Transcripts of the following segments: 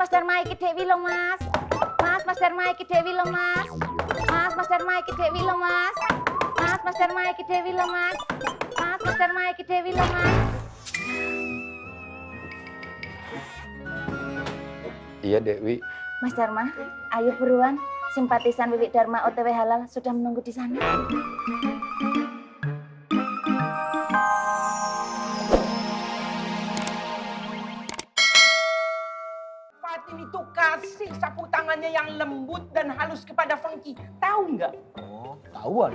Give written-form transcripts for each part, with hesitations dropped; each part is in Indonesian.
Mas Dharma iki Dewi lo Mas. Mas Dharma iki Dewi lo Mas. Mas Dharma iki Dewi lo Mas. Mas Dharma iki Dewi lo Mas. Mas Dharma iki Dewi lo Mas. Iya Dewi. Mas Dharma, ayo buruan. Simpatisan Wiwik Dharma OTW Halal sudah menunggu di sana. Fatin itu kasih sapu tangannya yang lembut dan halus kepada Fengki. Tahu nggak? Oh, tahu Wan.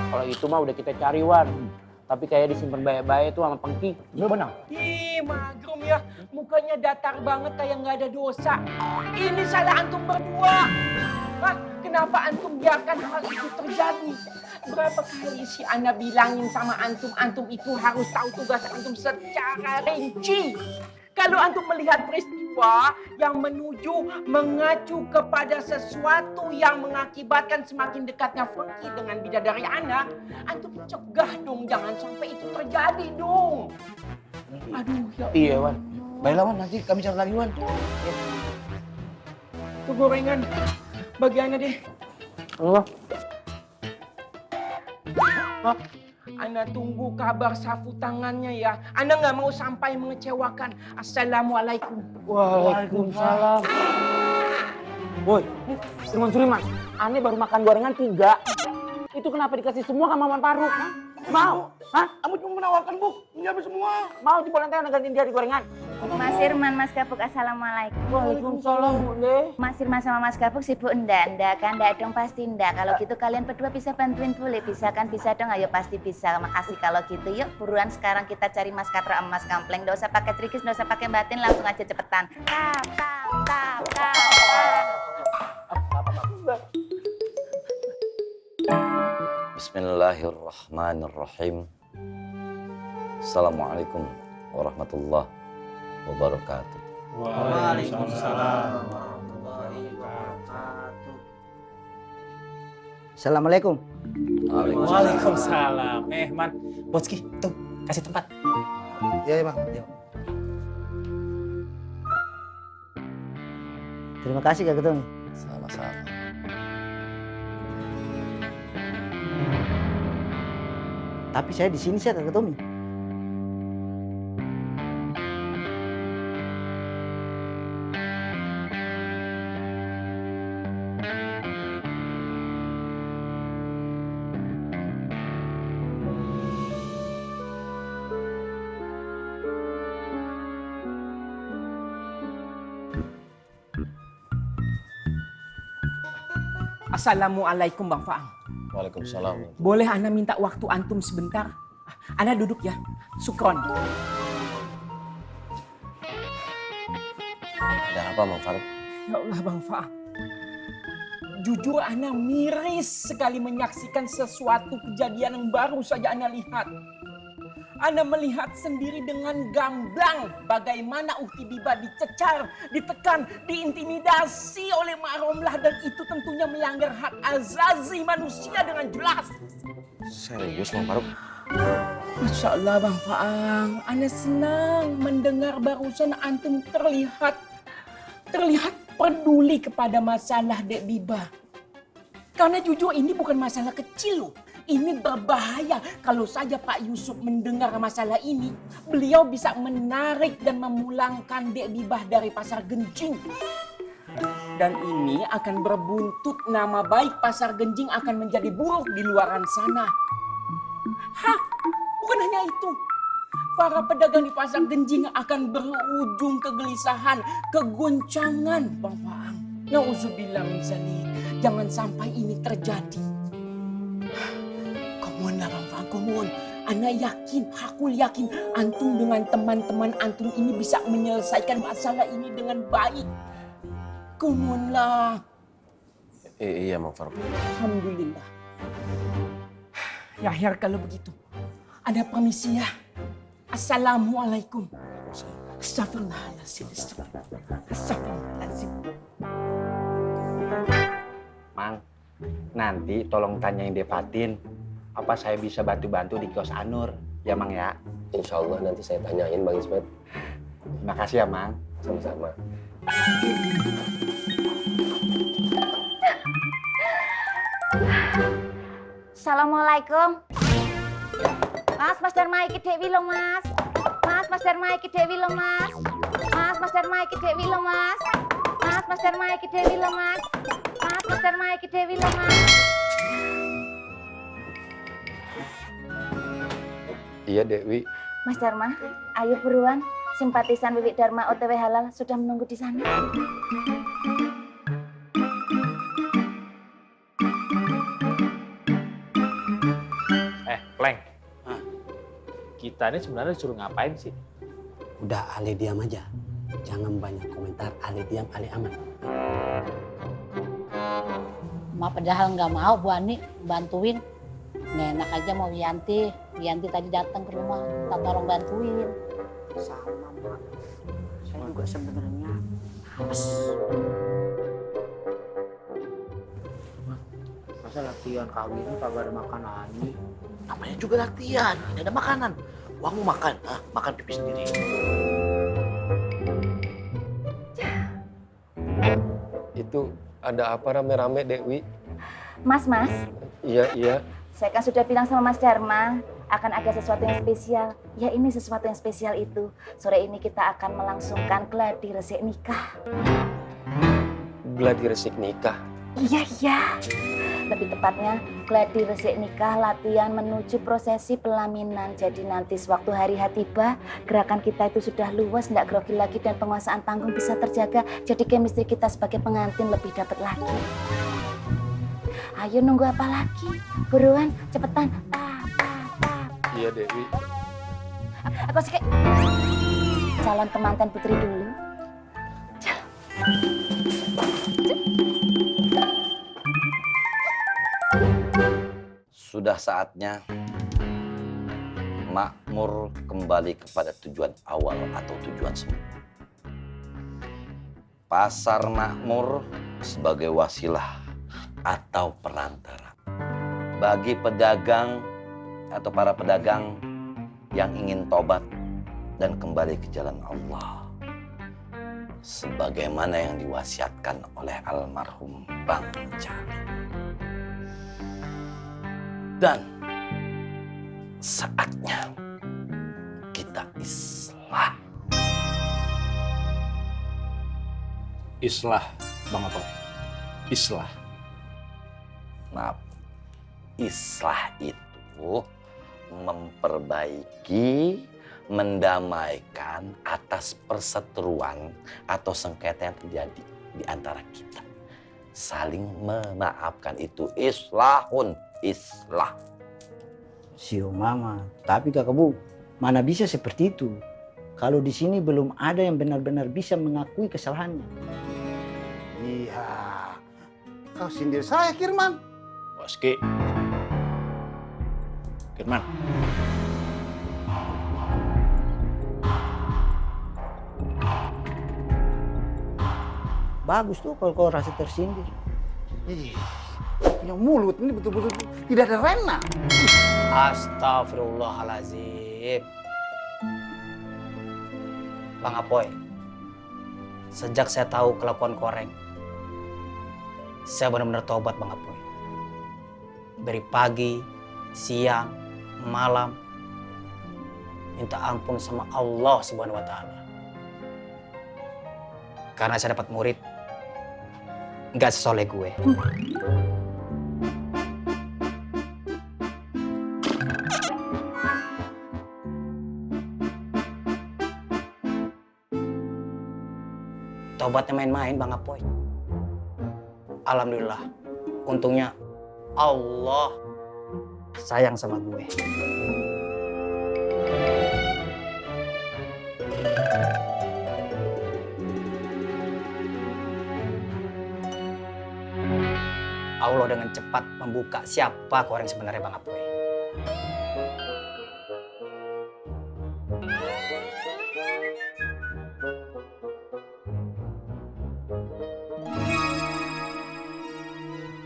Kalau itu mah udah kita cari Wan. Tapi kayak disimpan baik-baik tuh sama Pengki. Iya benar. Ih, Magrum ya. Mukanya datar banget kayak nggak ada dosa. Ini salah antum berdua. Hah? Kenapa antum biarkan hal itu terjadi? Berapa kali sih Ana bilangin sama antum itu harus tahu tugas antum secara rinci. Kalau antum melihat peristiwa yang mengacu kepada sesuatu yang mengakibatkan semakin dekatnya Fengki dengan bidadari Ana, antum cegah dong, jangan sampai itu terjadi dong. Aduh, ya Iya Wan. Baiklah Wan, nanti kami cari lagi Wan. itu gorengan. Bagiannya deh. Allah. Ana tunggu kabar sapu tangannya ya. Ana nggak mau sampai mengecewakan. Assalamualaikum. Waalaikumsalam. Woi, Suriman. Aneh baru makan gorengan 3. Itu kenapa dikasih semua sama Maman Faruk? Mau? Hah? Kamu cuma menawarkan Bu, menjawab semua. Mau diboleh teh gantiin dia di gorengan? Mas Irman, Mas Gapuk, assalamualaikum. Waalaikumsalam Bu. Mas Irman sama Mas Gapuk sibuk ndak kan? Ndak dong pasti ndak. Kalau gitu kalian berdua bisa bantuin boleh? Bisa kan? Bisa dong, ayo pasti bisa. Makasih kalau gitu. Yuk buruan sekarang kita cari Mas Katra sama Mas Kampleng. Ndak usah pakai trikis, ndak usah pakai batin, langsung aja cepetan. Tap. Bismillahirrahmanirrahim. Assalamualaikum warahmatullahi wabarakatuh. Waalaikumsalam warahmatullahi wabarakatuh. Assalamualaikum. Waalaikumsalam. Man, Botski, tuh kasih tempat. Iya, Bang. Ya. Terima kasih Kak Ketum. Sama-sama. Tapi saya di sini Kak Ketum. Assalamualaikum Bang Faang. Waalaikumsalam. Boleh Ana minta waktu antum sebentar? Ana duduk ya. Sukron. Ada apa Bang Faruk? Ya Allah Bang Faang. Jujur Ana miris sekali menyaksikan sesuatu kejadian yang baru saja Ana lihat. Ana melihat sendiri dengan gamblang bagaimana Ukti Biba dicecar, ditekan, diintimidasi oleh Mak Romlah dan itu tentunya melanggar hak azazi manusia dengan jelas. Serius Bang Faruk? Masya Allah Bang Faang, Ana senang mendengar barusan antum terlihat peduli kepada masalah Dek Biba. Karena jujur ini bukan masalah kecil loh. Ini berbahaya. Kalau saja Pak Yusuf mendengar masalah ini, beliau bisa menarik dan memulangkan Dek Bibah dari Pasar Genjing. Dan ini akan berbuntut, nama baik Pasar Genjing akan menjadi buruk di luaran sana. Hah, bukan hanya itu. Para pedagang di Pasar Genjing akan berujung kegelisahan, kegoncangan, Bang Faang. Nauzubillah min zalik. Jangan sampai ini terjadi. Komun lah Bang Faang, komun. Ana yakin, aku yakin antum dengan teman-teman antum ini bisa menyelesaikan masalah ini dengan baik. Komun lah. Iya Bang Faruk. Alhamdulillah. Ya kalau begitu. Ana permisi ya. Assalamualaikum. Astagfirullahaladzim. Astagfirullahaladzim. Mang, nanti tolong tanyain Devatin. Apa saya bisa bantu-bantu di kios Anur? Ya Mang ya. Insya Allah nanti saya tanyain Bang Ismet. Terima kasih ya Mang. Sama-sama. Assalamualaikum. Mas Dharma iki Dewi lo mas. Mas Dharma iki Dewi lo mas. Mas Dharma iki Dewi lo mas. Mas Dharma iki Dewi lo mas. Mas Dharma iki Dewi lo mas. Iya Dewi. Mas Dharma, ayo buruan. Simpatisan Wiwik Dharma OTW Halal sudah menunggu di sana. Pleng. Kita ini sebenarnya disuruh ngapain sih? Udah Ale diam aja. Jangan banyak komentar, Ale diam, Ale aman. Ma padahal nggak mau Bu Ani bantuin. Nggak enak aja mau Wiyanti. Wiyanti tadi datang ke rumah, minta tolong bantuin. Sama, Mak. Saya juga sebenarnya males. Masa latihan kawin kagak ada makanannya? Namanya juga latihan, ini ada makanan. Wah mau makan, makan pipi sendiri. Itu ada apa rame-rame Dewi? Mas, Iya. saya kan sudah bilang sama Mas Dharma akan ada sesuatu yang spesial. Ya ini sesuatu yang spesial itu. Sore ini kita akan melangsungkan gladi resik nikah. Gladi resik nikah. Iya. Lebih tepatnya, gladi resik nikah latihan menuju prosesi pelaminan. Jadi nanti sewaktu hari H tiba, gerakan kita itu sudah luas, nggak grogi lagi dan penguasaan panggung bisa terjaga. Jadi chemistry kita sebagai pengantin lebih dapat lagi. Ayo nunggu apa lagi? Buruan, cepetan. Iya Dewi. Aku sih kayak calon temanten putri dulu. Sudah saatnya makmur kembali kepada tujuan awal atau tujuan semula. Pasar makmur sebagai wasilah atau perantara bagi pedagang atau para pedagang yang ingin tobat dan kembali ke jalan Allah. Sebagaimana yang diwasiatkan oleh almarhum Bang Jali. Dan saatnya kita islah. Islah, Bang apa? Islah. Maaf, islah itu memperbaiki, mendamaikan atas perseteruan atau sengketa yang terjadi di antara kita. Saling memaafkan itu islahun, islah. Sio mama, tapi kakak Bu, mana bisa seperti itu? Kalau di sini belum ada yang benar-benar bisa mengakui kesalahannya. Iya, kau sindir saya Kirman. Boski. Firman. Bagus tuh kalau kau rasa tersindir. Ih, punya mulut ini betul-betul tidak ada rena. Astagfirullahaladzim. Bang Apoy, sejak saya tahu kelakuan koreng, saya benar-benar tobat Bang Apoy. Dari pagi, siang, malam, minta ampun sama Allah Subhanahu wa Ta'ala. Karena saya dapat murid, nggak sesoleh gue. Tobatnya main-main Bang Apoy. Alhamdulillah, untungnya Allah sayang sama gue. Allah dengan cepat membuka siapa koreng sebenarnya Bang Apoy.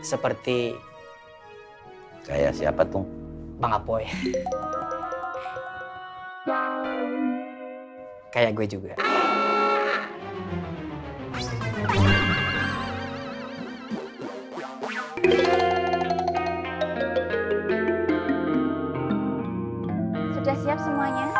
Seperti Kayak siapa tuh? Bang Apoy. Kayak gue juga. Udah siap semuanya?